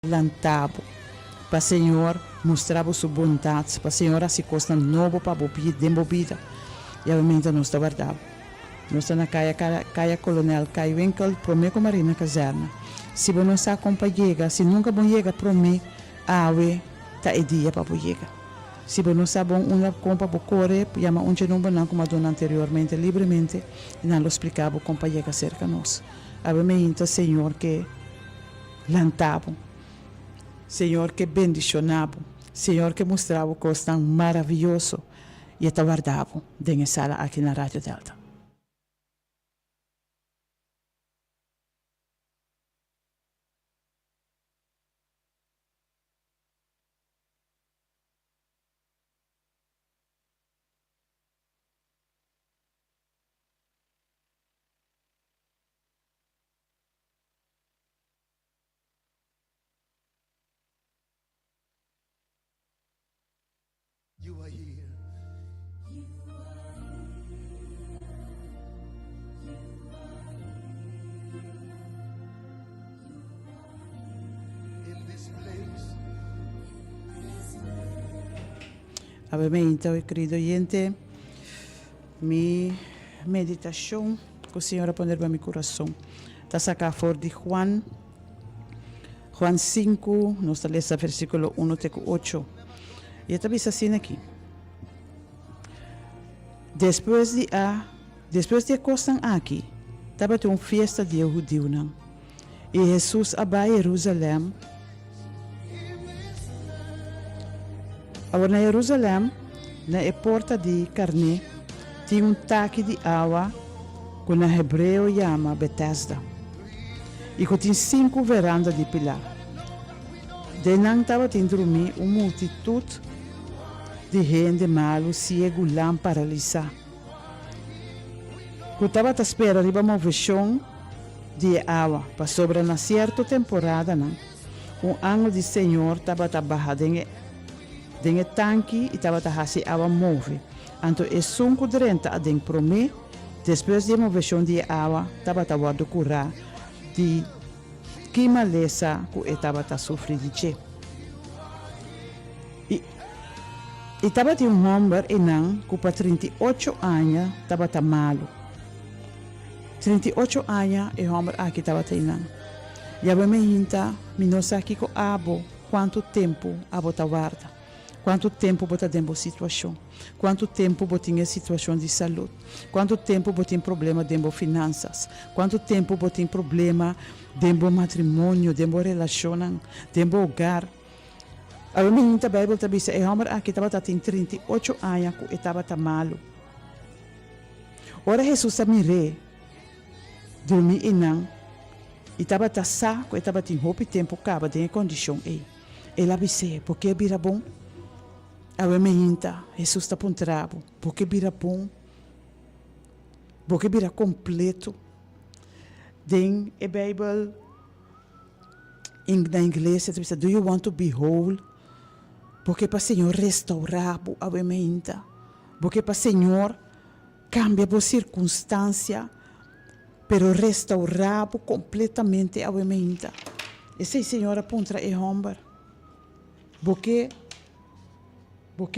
lantabo. Para Senhor mostrava sua bondade, para Senhor assim costa novo para bobir, dembobida. E obviamente nós está guardado. Nós está na caia coronel, caia winkel, promê com marina caserna. Se você não está com para chegar, se nunca bom chega, promê, awe, tá é dia para chegar. Se você não está bom, uma compra para correr, chama onde não banana como a dona anteriormente, livremente, e não lo explicava como para chegar cerca de nós. Obviamente, Senhor, que lantabo. Senhor que bendicionava, Senhor que mostrava coisas tão maravilhosas e está guardado dentro da sala aqui na Rádio Delta. You are here. In this place. Obviamente, querido oyente, minha meditação que o Senhor poner para meu coração está sacada fora de Juan 5, nós estamos lendo versículo 1 até 8. E eu também assim aqui. Depois de costar aqui, estava uma festa de judeu, não? E Jesus vai a Jerusalém. Agora, na Jerusalém, na porta de carne, tinha um tanque de água que na hebreu chama Betesda. E que tinha 5 verandas de pilar. De não estava tendo uma multitud de gente malo, cego, lã, paralisado. Que estava à espera de uma visão de água para sobre na certa temporada, não? Anjo do Senhor estava trabalhando dentro do tanque e estava fazendo água mover. Então, é 5 durante a dentro para mim, depois de uma visão de água, estava a curar de que maleza que estava sofrendo de E estava de um homem que para 38 anos estava malo. 38 anos e o homem aqui estava não. E agora me hinta, não sei aqui com abo, quanto tempo abo está guarda. Quanto tempo você tem situação. Quanto tempo você tem situação de saúde. Quanto tempo você tem problema de finanças. Quanto tempo você tem problema de matrimônio, de relação, de hogar. A minha Bíblia está dizendo que o homem aqui estava tendo 38 anos que estava malo. Ora Jesus mirou, dormiu e não, e estava só, que estava tendo roupa e tempo, acaba de condição. Ela disse, porque vira bom? A minha Jesus está para um trabalho, porque vira bom? Porque vira completo? Tem a Bíblia na inglês, está dizendo, do you want to be whole? Porque para o Senhor restaurar a mente. Porque para o Senhor cambia a circunstância, pero restaurar completamente a mente. E se o Senhor aponta e homem, porque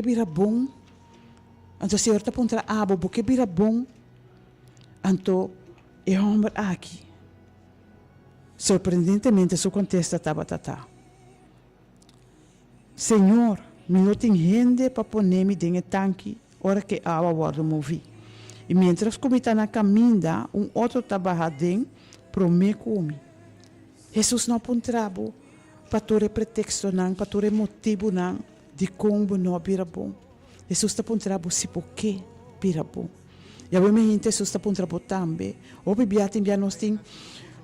vira bom, então o Senhor está apontando a porque vira bom, então o homem aqui. Surpreendentemente, sua contesta estava tatá. Senhor, não tem gente para pôr-me dentro do tanque, hora que a água vai mover. E mientras que está na caminha, outro trabalha dentro, para me comer. Jesus não apontava para ter pretexto, para ter motivo de como não vira bom. Jesus está apontando se por que vira bom. E obviamente Jesus está apontando também. Obviamente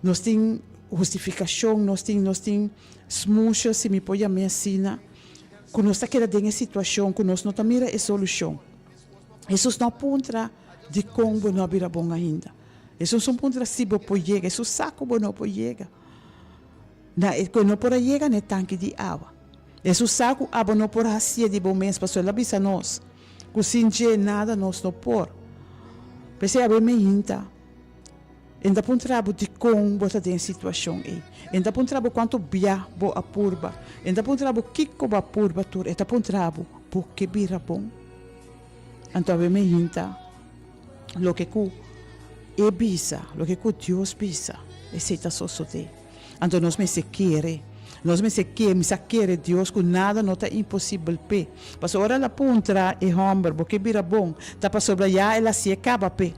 nós temos justificação, nós temos smucha, se me põe a minha sina. Que nós estamos dentro da situação, que nós não estamos a solução. Jesus não aponta de como não vira bom ainda. Jesus não aponta se você pode chegar. Jesus sabe como não pode chegar. Quando não pode chegar no tanque de água. Jesus sabe que a água não pode ser de bom mês, para ela avisa nós. Que sem nada nós não pode. Porque a me hinta. Ainda pun trabo de com bota de situação aí. Ainda pun trabo quanto bia bo a purba. Ainda pun trabo kiko ba purba tur. Ainda pun trabo porque bira bom. Então me hinta lo que ku e bisa, lo que ku Dios bisa. E seita só sote. Então nós me se querer. Nós me se quer, me se quer Deus que nada não está impossível pe. Mas ora la puntra e homem, porque bira bom, tá para sobre já ela se acaba pe.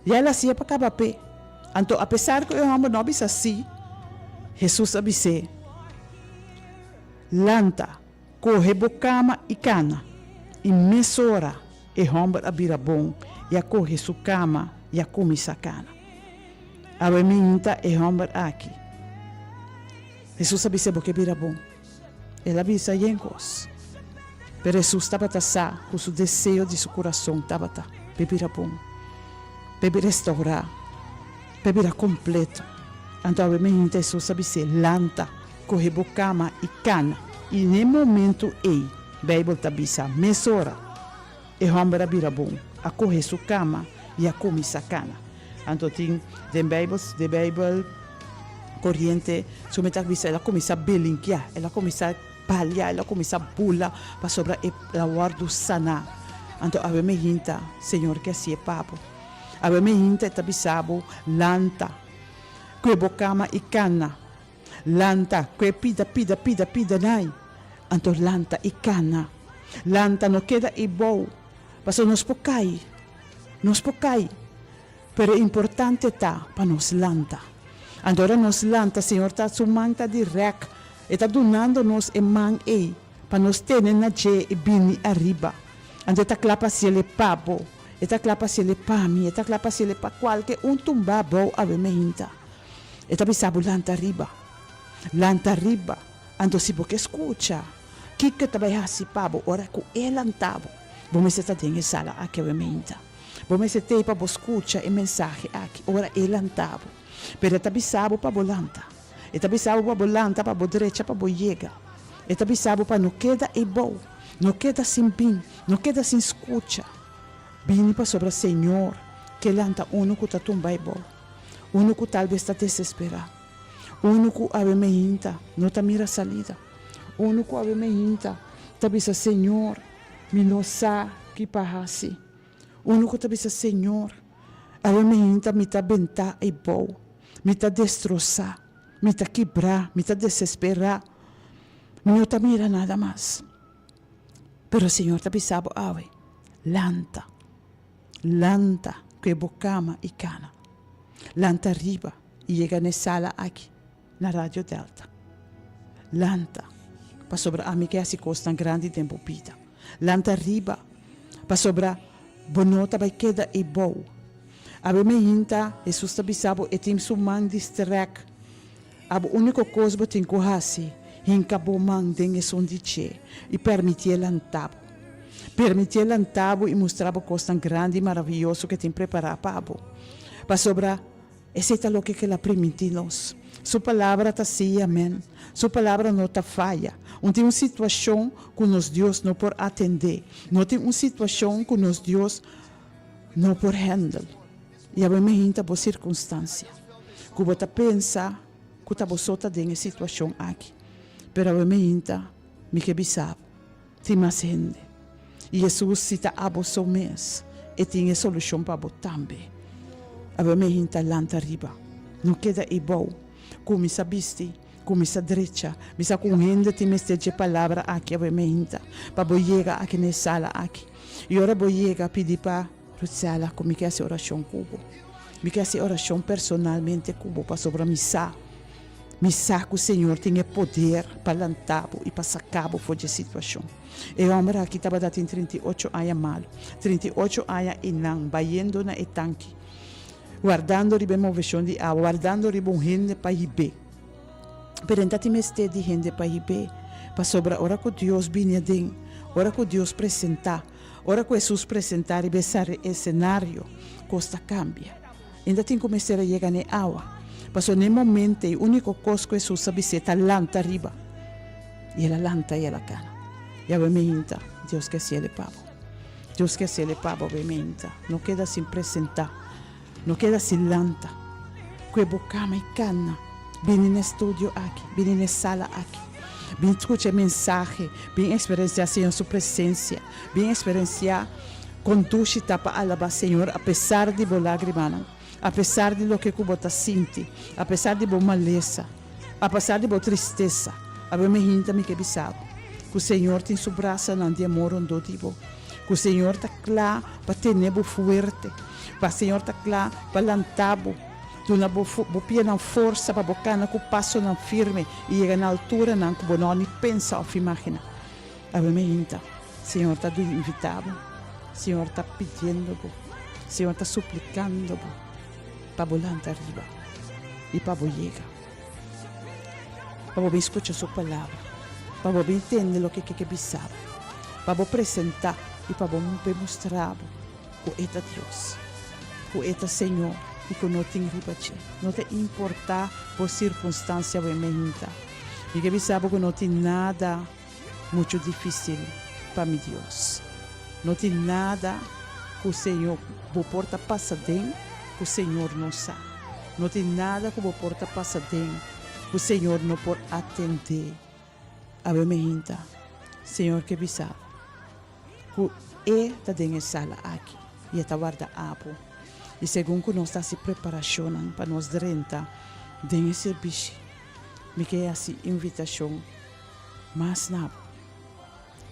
Já ela se acaba pe. Então apesar que o homem não bisa assim, Jesus abise. Lanta, corre bocama e cana, e mesora e homem abira bom, e a corre su cama e a come sacana. A minta e homem aqui. Jesus abise porque bira bom. Ele avisa yencos. Pero Jesus estava tá com o desejo de seu coração estava tá. Bebira bom. Bebira restaurar. Bebira completo. Então obviamente Jesus abise lanta, corre bocama e cana. E no momento aí, Bíblia tá bisa mesora. E homem bira bom. A correr sua cama e a come sacana. Então tem de Bíblia corriente, somente avisa, ela começa a belinquear, ela começa a palhar, ela começa a pula para sobre a guarda sana. Então, a me hinta, Senhor, que assim é papo. A me hinta, tabisabo, lanta, que bocama e cana, lanta, que pida, nai. Então, lanta e cana, lanta não queda e bom, mas nos pocai, pero importante tá para nos lanta. Agora nos lanta, Senhor, está sumanta direct, está donando-nos e man ei, para nos ter na je e bini arriba. Ando está clapa se ele pabo, está clapa se ele pami, está clapa se ele pa qualquer tumba bom ave me hinta. Está bisabo lanta arriba, ando si porque escucha, que também hasi pabo, ora com ele antabo, vamos se tá dentro sala aqui ave me hinta. Vamos se ter para escucha e mensagem aqui, ora ele antabo. Pero está bisabo para bolanta. Está bisabo para bolanta, para direita, para boiega. Está bisabo para não queda e bom. Não queda sem bem, não queda sem escuta. Bem para sobre o Senhor, que lanta uno que está tumba e bom. Uno que talvez está desesperado. Uno que ave me hinta, não está mira salida. Uno que ave me hinta, está bisa Senhor, me não sa que parrasse. Uno que está bisa Senhor, ave me hinta, me está benta e bom. Me está destroçar, me está quebrar, me está desesperar. Não está mira nada mais. Pero o Senhor está pensando, lanta, que bocama e cana. Lanta arriba e chega na sala aqui, na Rádio Delta. Lanta, para sobre a mim que se custa grande tempo vida. Lanta arriba, para sobre a bonota vai queda e bom. Abe me hinta, Jesus está bisabo e tem suman distract. Abo único coisa que tem que fazer, hinca bo man dengue son dice e permitir lantabo. Permitir lantabo e mostrar o coisa grande e maravilhoso que tem preparado para abo. Para sobra, esse é o que ela permite nos. Sua palavra está assim, amém. Sua palavra não está falha. Não tem uma situação que nos Deus não pode atender. Não tem uma situação que nos Deus não pode handle. E a me hinta por circunstância. Que você pensa que você está em situação aqui. Pero a me hinta, me que bisabo, tem mais gente. E Jesus cita a você mesmo. E tem solução para você também. A me hinta lanta arriba. Não queda igual. Como sabiste, como essa direita, me sa com gente tem esta palavra aqui a me hinta. Para você chegar aqui na sala aqui. E agora você chega pedir para Rutsala, como que hace oração cubo. Me que hace oração personalmente cubo para sobre missa. Missa que o Senhor tem poder para lantar e para sacar fora de situação. E o homem aqui estava dando 38 anos mal. 38 anos e não, baiando na etanque. Guardando ribe moveção de água, guardando ribe gente para ribe. Perante me este de gente para ribe. Para sobre a hora que Deus vinha dentro, hora que Deus apresentar. Ora que Jesus apresentar e besar o cenário, costa cambia. Ainda tem que começar a chegar na água. Passou no momento, o único coisa que Jesus sabe é a lanta arriba. E ela lanta e ela cana. E a me hinta, Deus que se ele pavo. Deus que se ele pavo, a me hinta. Não queda sem apresentar. No queda silanta. Que bocama y cana. Vem no estúdio aqui, vem na sala aqui. Vem escutar mensagem, vem experienciar, Senhor, sua presença. Vem experienciar conduz para alabar, Senhor, apesar de boa lágrima, apesar de lo que você está sentindo, apesar de boa maleza, apesar de boa tristeza. A minha gente me quebisava. Que o Senhor tem sua braça não de amor onde tipo. Que o Senhor está claro para ter nebo forte. Para o Senhor está claro para lantabo. Tu na bopia na força para bocar na que passo na firme e chega na altura na que não nem pensa ou imagina. A minha gente, Senhor está invitado. Senhor está pedindo, Senhor está suplicando para voltar arriba e para chegar. Para escutar sua palavra, para entender o que precisava, para apresentar e para mostrar que é Deus, que é Senhor e que não tem riba, não te importa por circunstância ou emenda. E que sabe que não tem nada muito difícil para meu Deus. Não tem nada que o Senhor vou porta passa dentro, que o Senhor não sabe. Não tem nada que o porta passa dentro, que o Senhor não pode atender. A minha gente, Senhor que sabe, que está dentro da sala aqui e está guarda apo. E segundo nós está se preparando para nós renta dentro do serviço, me quer assim invitação, mas não,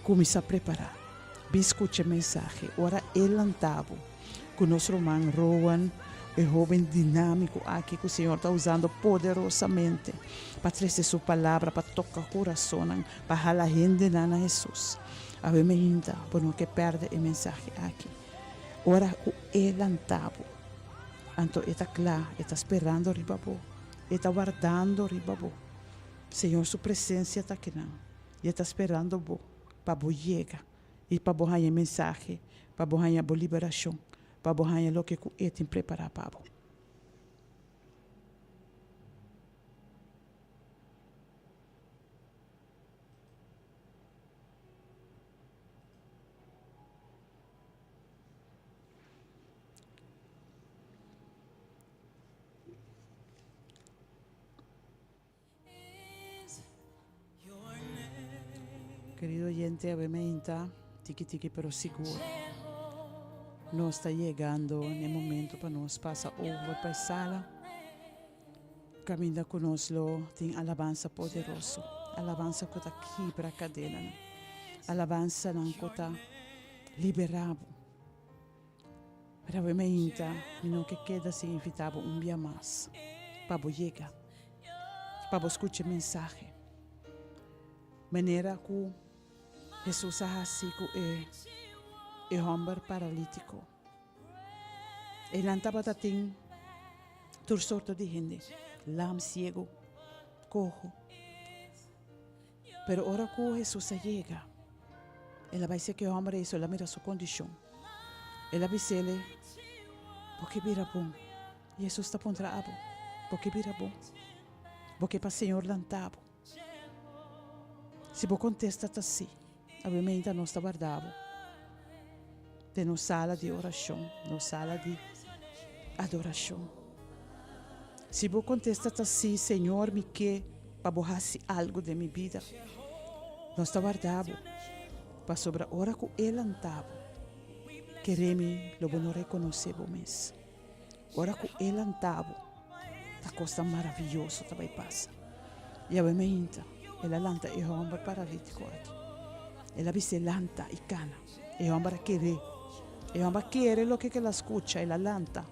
começa a preparar. Escute a mensagem. Ora, ele antavo com o nosso irmão Rowan, o jovem dinâmico aqui que o Senhor está usando poderosamente para trazer sua palavra, para tocar o coração, para falar a gente na Jesus. A minha gente, para não que perde a mensagem aqui. Ora, ele antavo. Então, ele está claro, ele está esperando ribabo, ele está guardando ribabo. Senhor, sua presença está aqui, ele está esperando para chegar. E para borrar a mensagem, para borrar a liberação, para borrar o que ele tem preparado para você. Querido oyente, obviamente, tiki pero seguro. Nós está chegando no momento para nós passar over para a sala. Caminha conosco, tem alabança poderoso. Alabança que está quebra a cadeia. Alabança que está liberado. Para obviamente, não que queda se invitado dia mais. Para chegar. Para escutar a mensagem. Maneira que Jesus assim que é homem paralítico. Ele andava tem toda sorte de gente, lam ciego, cojo. Pero ahora que Jesus chega, ele vai ser que o homem isso, ele mira sua condição. Ele vai dizer, porque vira bom. Jesus está contra abo, porque vira bom. Porque para o Senhor lantabo. Se você contesta assim, obviamente não está guardado. Tem uma sala de oração, uma sala de adoração. Se você contesta assim, Senhor, me quer para borrar algo de minha vida, não está guardado. Para sobre a hora que ele andava, queremos não reconhecer mesmo. A hora que ele andava, a coisa maravilhosa também passa. E obviamente, ele lanta e o homem paralítico aqui. Ele se lanta e cana. E o homem quer. E o homem quer o que ela escuta, ele lanta.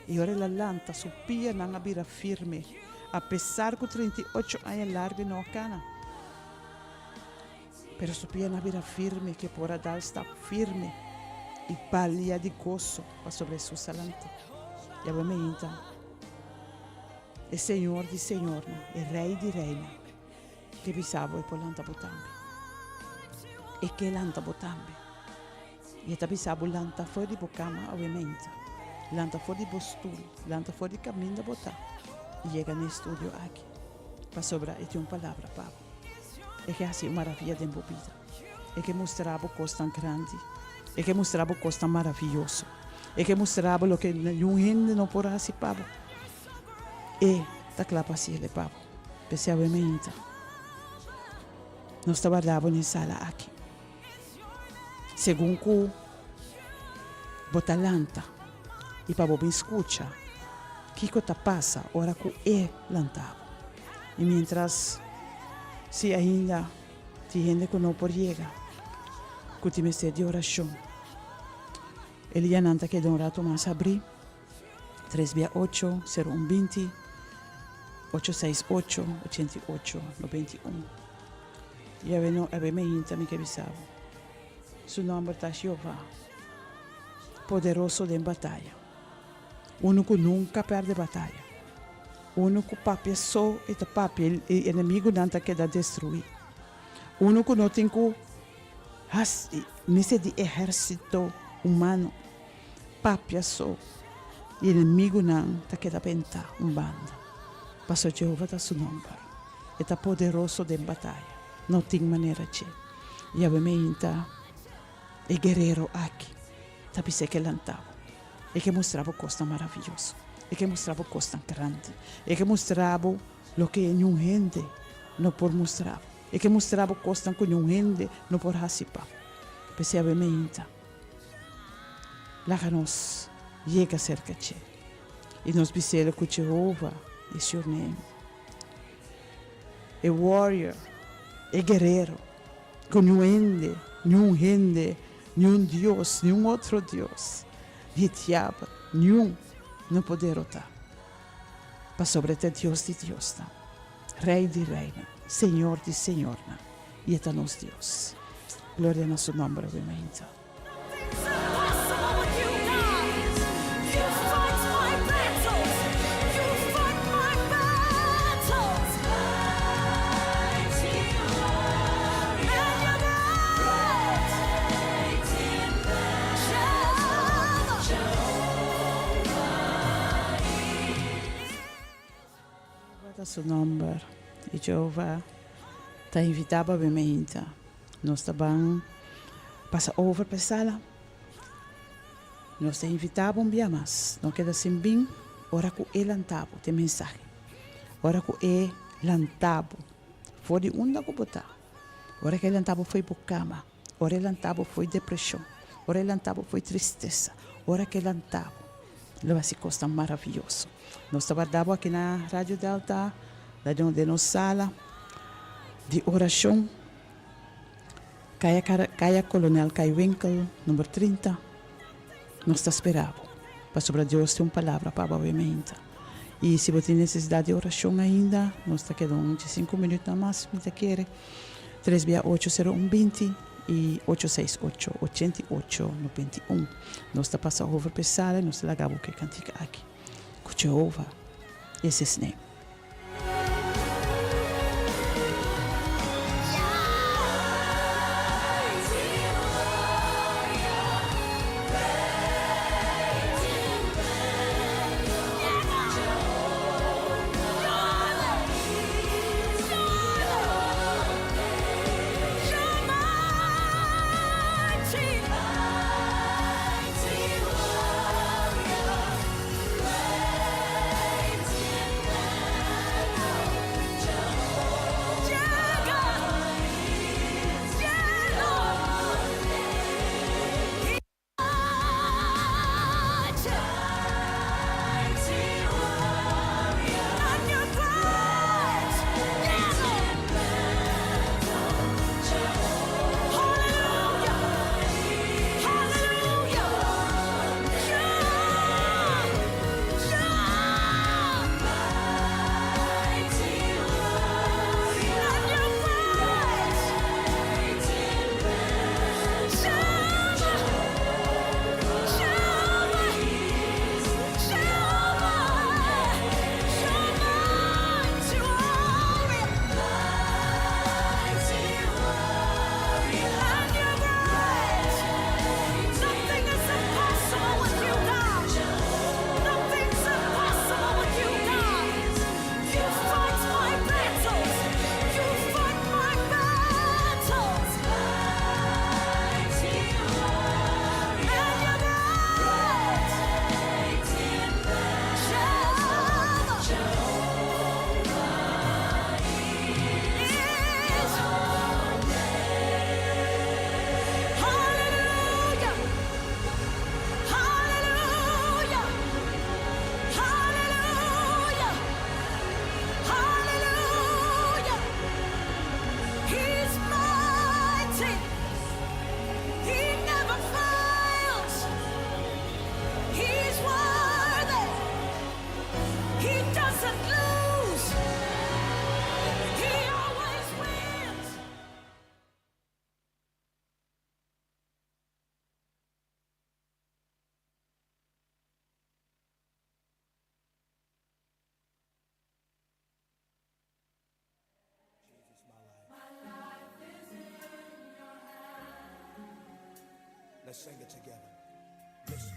E ora ela lanta, sua pia não vira firme. Apesar que 38 anos largo não cana. Pero sua pia não vira firme, que por dar está firme. E palia de gozo para sobre sua salante. E obviamente, é Senhor de Senhor, é Rei de Reina. Que bisabo e por lanta botambe. E que lanta botambe. E esta bisabo lanta fora de bocama, obviamente. Lanta fora de postura, lanta fora de caminho da botar. E chega no estúdio aqui. Para sobrar e tem uma palavra para. É que é assim uma maravilha de envolvida. É que mostrava coisa tão grande. É que mostrava coisa tão maravilhosa. E que mostrava lo que nenhum gente não pode fazer, pabo. E tá claro para si, pabo. Especialmente. Nós trabalhamos nessa sala aqui. Segundo que botalanta e para você escutar que coisa passa hora que é lantavo. E mientras se ainda tem gente que não pode chegar, que tem mestre de oração, ele já não que um rato mais abrir 368-0120 868-88-91. E a ver me inta me que bisavo. Su nome está Jeová, poderoso de batalha. Uno que nunca perde batalha. Uno que papia só e ta papia e inimigo não tá queda destruir. Uno que não tem que nesse de exército humano papia só e inimigo não tá queda pentar banda. Pastor Jeová tá su nome. E tá poderoso de batalha. Não tem maneira de. E a me inta e guerreiro aqui. Tá pensando que lantava. E que mostrava coisa maravilhosa. E que mostrava coisa grande. E que mostrava o que nenhum gente não pode mostrar. E que mostrava coisa que nenhum gente não pode fazer. Pensava me inta. Lá que nós chega cerca de. E nós pensamos que Jeová é seu nome. É warrior. É guerreiro. Que nenhum gente, nenhum Deus, nenhum outro Deus, de diabo, nenhum não pode derrotar. Para sobre te Deus de Deus, Rei de reina, Senhor de Senhor, e é nosso Deus. Glória a nosso nome, obviamente. Seu nome e Jeová está invitado a mim. Nós também passa over para a sala. Nós te invitamos um dia mais. Não queda sem bem. Ora que é lantavo, tem mensagem. Ora que é lantavo, foi de onda que botar. Ora que é lantavo foi por cama. Ora que é lantavo foi depressão. Ora que é lantavo foi tristeza. Ora que é lantavo. Leva se costa maravilhoso. Nós trabalhamos aqui na Rádio Delta, lá de nossa sala de oração. Caia Coronel Caio Winkel, número 30. Nós estamos esperando. Para sobre Deus ter uma palavra para obviamente. E se você tem necessidade de oração ainda, nós está quedando 5 minutos na máxima, se quer. 368-0120 e 868-88-91. Nós está passando over para a sala e nós está lá que cantica aqui. Com Jeová, esse é o nome. Let's sing it together. Listen.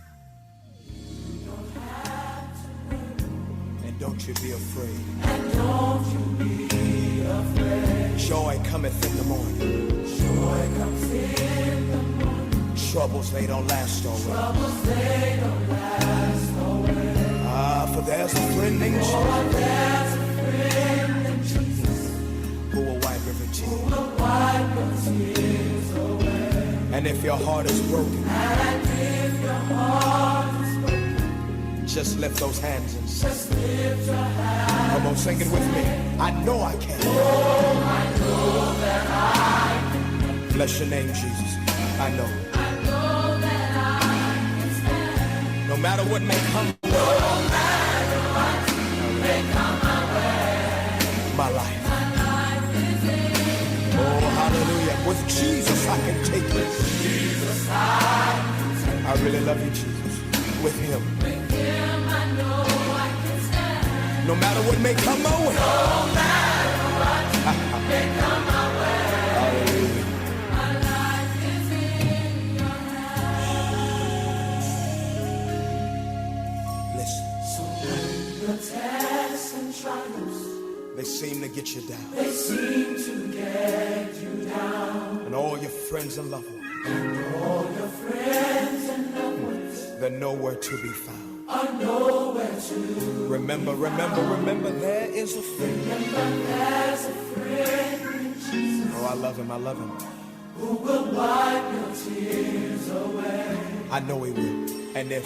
And don't you be afraid. And don't you be afraid. Joy cometh in the morning. Joy comes in the morning. Troubles, they don't last always. Troubles, they don't last always. For there's a friend named Jesus. For there's a friend named Jesus. Who will wipe every tear. Who will wipe your tears away. And if your heart is broken. And if your heart is broken. Just lift those hands and sing. Just lift your hands. Come on, sing it with me. I know I can. Oh, I know that I can. Bless your name, Jesus. I know. I know that I can stand. No matter what may come. No matter what may come my way. My life. My life is in. Oh, hallelujah. With Jesus I can take it. With Jesus I really love you, Jesus. With him. With him I know I can stand. No matter what may come my way. No matter what may come my way. Hallelujah. My life is in your hands. Listen. So when the tests and trials, they seem to get you down. They seem to get you down. And all your friends and loved ones. And all your friends and loved ones. They're nowhere to be found. Are nowhere to. Remember, there is a friend. Remember, there's a friend in Jesus. Oh, I love him. Who will wipe your tears away. I know he will. And if